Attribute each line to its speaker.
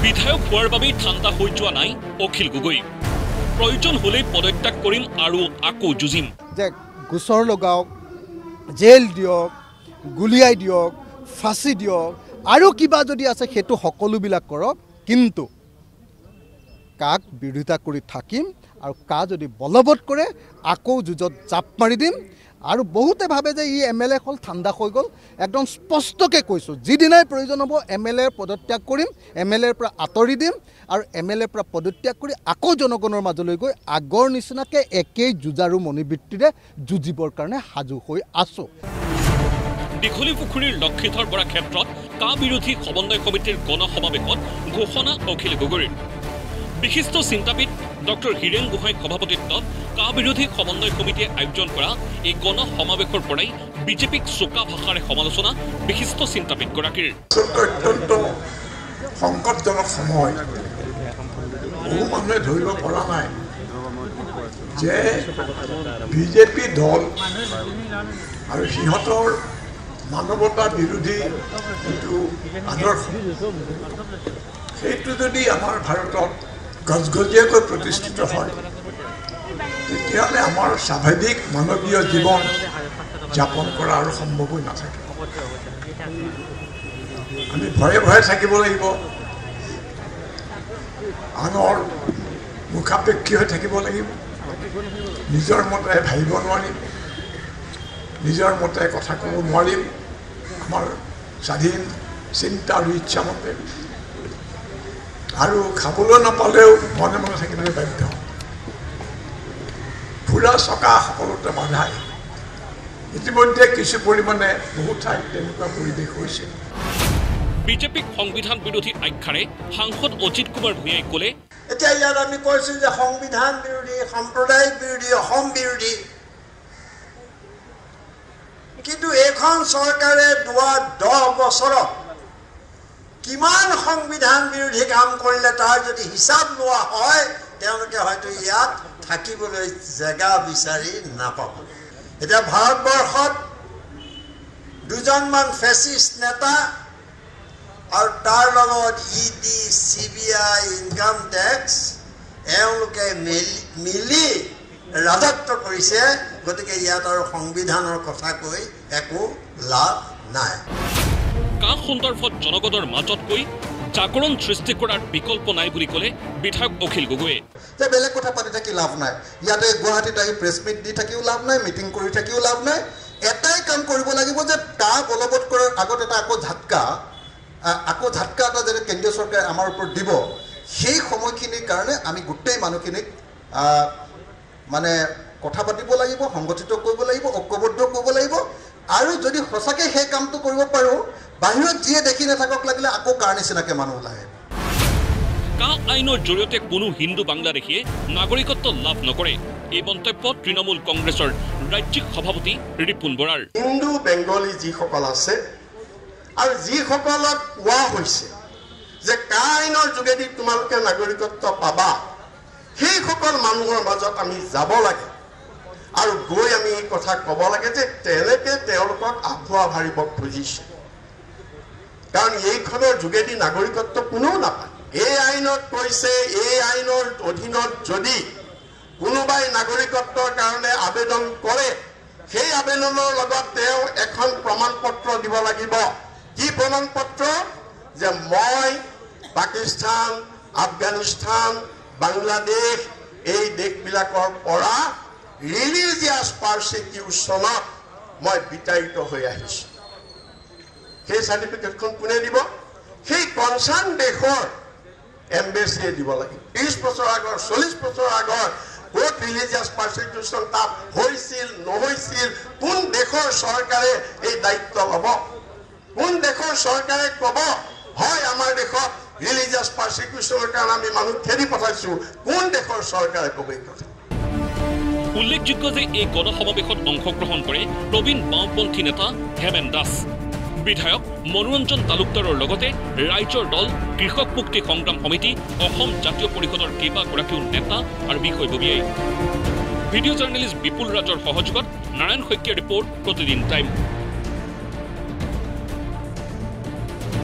Speaker 1: বিধায়ক হোৱাৰ বাবে ঠাণ্ডা হৈ যোৱা নাই অখিল গগৈ। প্ৰয়োজন হ'লেই পদত্যাগ কৰিম আৰু আকৌ যুঁজিম।
Speaker 2: যে গোচৰ লগাওক, জেল দিয়ক, গুলিয়াই দিয়ক, ফাঁচি দিয়ক, আৰু কিবা যদি আছে সেইটো সকলোবিলাক কৰক, কিন্তু কাক বিৰোধিতা কৰি থাকিম আৰু কা যদি বলবৎ কৰে আকৌ যুঁজত জাপ মাৰি দিম। আৰু বহুতে ভাবে যে ই MLA হ'ল ঠাণ্ডা হৈ গ'ল। একদম স্পষ্টকৈ কৈছোঁ, যিদিনাই প্ৰয়োজন হ'ব MLA পদত্যাগ কৰিম, MLAৰ পৰা আঁতৰি দিম আৰু MLAৰ পৰা পদত্যাগ কৰি আকৌ জনগণৰ মাজলৈ গৈ আগৰ নিচিনাকৈ একেই যুঁজাৰু মনোবৃত্তিৰে যুঁজিবৰ কাৰণে সাজু হৈ আছোঁ।
Speaker 1: দীঘলী পুখুৰীৰ লক্ষিতৰ পৰা ক্ষেত্ৰত কা বিৰোধী সমন্বয় সমিতিৰ গণসমাৱেশত ঘোষণা অখিল গগৈৰ। বিশিষ্ট চিন্তাবিদ ডক্টৰ হীৰেন গোহাঁইৰ সভাপতিত্বত কা বিৰোধী সমন্বয় সমিতিয়ে আয়োজন কৰা এই গণসমাৱেশৰ পৰাই বিজেপিক চোকা ভাষাৰে সমালোচনা বিশিষ্ট চিন্তাবিদগৰাকীৰ।
Speaker 3: অত্যন্ত সংকটজনক সময়। বহু মানুহে ধৰিব পৰা নাই যে বিজেপি দল আৰু সিহঁতৰ মানৱতা বিৰোধী যিটো আদৰ্শ, সেইটো যদি আমাৰ ভাৰতত গজগজীয়াকৈ প্ৰতিষ্ঠিত হয়, তেতিয়াহ'লে আমাৰ স্বাভাৱিক মানৱীয় জীৱন যাপন কৰা আৰু সম্ভৱ হৈ নাথাকে। আমি ভয়ে ভয়ে থাকিব লাগিব, আনৰ মুখাপেক্ষী হৈ থাকিব লাগিব, নিজৰ মতে ভাবিব নোৱাৰিম, নিজৰ মতে কথা ক'ব নোৱাৰিম, আমাৰ স্বাধীন চিন্তা আৰু ইচ্ছামতে, আৰু খাবলৈ নাপালেও মনে মনে থাকিবলৈ বাধ্য। ফুৰা চকা সকলোতে বাধাই। ইতিমধ্যে কিছু পৰিমাণে বহু ঠাইত তেনেকুৱা পৰিৱেশ হৈছে।
Speaker 1: বিজেপিক সংবিধান বিৰোধী আখ্যাৰে সাংসদ অজিত কুমাৰ ভূঞাই ক'লে,
Speaker 4: এতিয়া ইয়াত আমি কৈছোঁ যে সংবিধান বিৰোধী, সাম্প্ৰদায়িক বিৰোধী, অসম বিৰোধী, কিন্তু এইখন চৰকাৰে যোৱা 10 বছৰত কিমান সংবিধান বিৰোধী কাম কৰিলে তাৰ যদি হিচাপ লোৱা হয়, তেওঁলোকে হয়তো ইয়াত থাকিবলৈ জেগা বিচাৰি নাপাব। এতিয়া ভাৰতবৰ্ষত দুজনমান ফেচিষ্ট নেতা আৰু তাৰ লগত ED, CBI, ইনকাম টেক্স, এওঁলোকে মিলি ৰাজত্ব কৰিছে। গতিকে ইয়াত আৰু সংবিধানৰ কথা কৈ একো লাভ নাই।
Speaker 1: কা সন্দৰ্ভত জনগণৰ মাজত গৈ জাগৰণ সৃষ্টি কৰাৰ বিকল্প নাই বুলি ক'লে বিধায়ক অখিল গগৈয়ে।
Speaker 5: যে বেলেগ কথা পাতি থাকি লাভ নাই, ইয়াতে গুৱাহাটীত আহি প্ৰেছ মিট দি থাকিও লাভ নাই, মিটিং কৰি থাকিও লাভ নাই। এটাই কাম কৰিব লাগিব যে কা বলবৎ কৰাৰ আগত এটা আকৌ ঝাটকা এটা যেনে কেন্দ্ৰীয় চৰকাৰে আমাৰ ওপৰত দিব, সেই সময়খিনিৰ কাৰণে আমি গোটেই মানুহখিনিক মানে কথা পাতিব লাগিব, সংগঠিত কৰিব লাগিব, ঐক্যবদ্ধ কৰিব লাগিব। আৰু যদি সঁচাকৈ সেই কামটো কৰিব পাৰোঁ, বাহিৰত যিয়ে দেখি নাথাকক, লাগিলে আকৌ কাৰ নিচিনাকৈ মানুহ ওলাই আহিব।
Speaker 1: কা আইনৰ জৰিয়তে কোনো হিন্দু বাংলাদেশীয়ে নাগৰিকত্ব লাভ নকৰে, এই মন্তব্য তৃণমূল কংগ্ৰেছৰ ৰাজ্যিক সভাপতি ৰিপুণ বৰাৰ।
Speaker 4: হিন্দু বেংগলী যিসকল আছে আৰু যিসকলক কোৱা হৈছে যে কা আইনৰ যোগেদি তোমালোকে নাগৰিকত্ব পাবা, সেইসকল মানুহৰ মাজত আমি যাব লাগে আৰু গৈ আমি এই কথা ক'ব লাগে যে তেনেকৈ তেওঁলোকক আঁঠুৱা ভাৰিব খুজিছে, কাৰণ এইখনৰ যোগেদি নাগৰিকত্ব কোনেও নাপায়। এই আইনত কৈছে, এই আইনৰ অধীনত যদি কোনোবাই নাগৰিকত্বৰ কাৰণে আবেদন কৰে, সেই আবেদনৰ লগত তেওঁ এখন প্ৰমাণ পত্ৰ দিব লাগিব। কি প্ৰমাণ পত্ৰ? যে মই পাকিস্তান, আফগানিস্তান, বাংলাদেশ এই দেশবিলাকৰ পৰা ৰিলিজিয়াছ পাৰ্চিকিউশ্যনত মই বিতাড়িত হৈ আহিছোঁ। সেই চাৰ্টিফিকেটখন কোনে দিব? সেই কনচাৰ্ণ দেশৰ এম্বেচিয়ে দিব লাগিব। 30 বছৰ আগৰ, 40 বছৰ আগৰ ক'ত ৰিলিজিয়াছ পাৰ্চিকিউশ্যন তাত হৈছিল নহৈছিল, কোন দেশৰ চৰকাৰে এই দায়িত্ব ল'ব? কোন দেশৰ চৰকাৰে ক'ব হয় আমাৰ দেশত ৰিলিজিয়াছ পাৰ্চিকিউশ্যনৰ কাৰণে আমি মানুহ খেদি পঠাইছোঁ? কোন দেশৰ চৰকাৰে ক'ব এই কথা?
Speaker 1: উল্লেখযোগ্য যে এই গণসমাৱেশত অংশগ্ৰহণ কৰে প্ৰবীণ বাওঁপন্থী নেতা হেমেন দাস, বিধায়ক মনোৰঞ্জন তালুকদাৰৰ লগতে ৰাইজৰ দল, কৃষক মুক্তি সংগ্ৰাম সমিতি, অসম জাতীয় পৰিষদৰ কেইবাগৰাকীও নেতা আৰু বিষয়ববীয়াই। ভিডিঅ' জাৰ্নেলিষ্ট বিপুল ৰাজৰ সহযোগত নাৰায়ণ শইকীয়াৰ ৰিপৰ্ট, প্ৰতিদিন টাইম।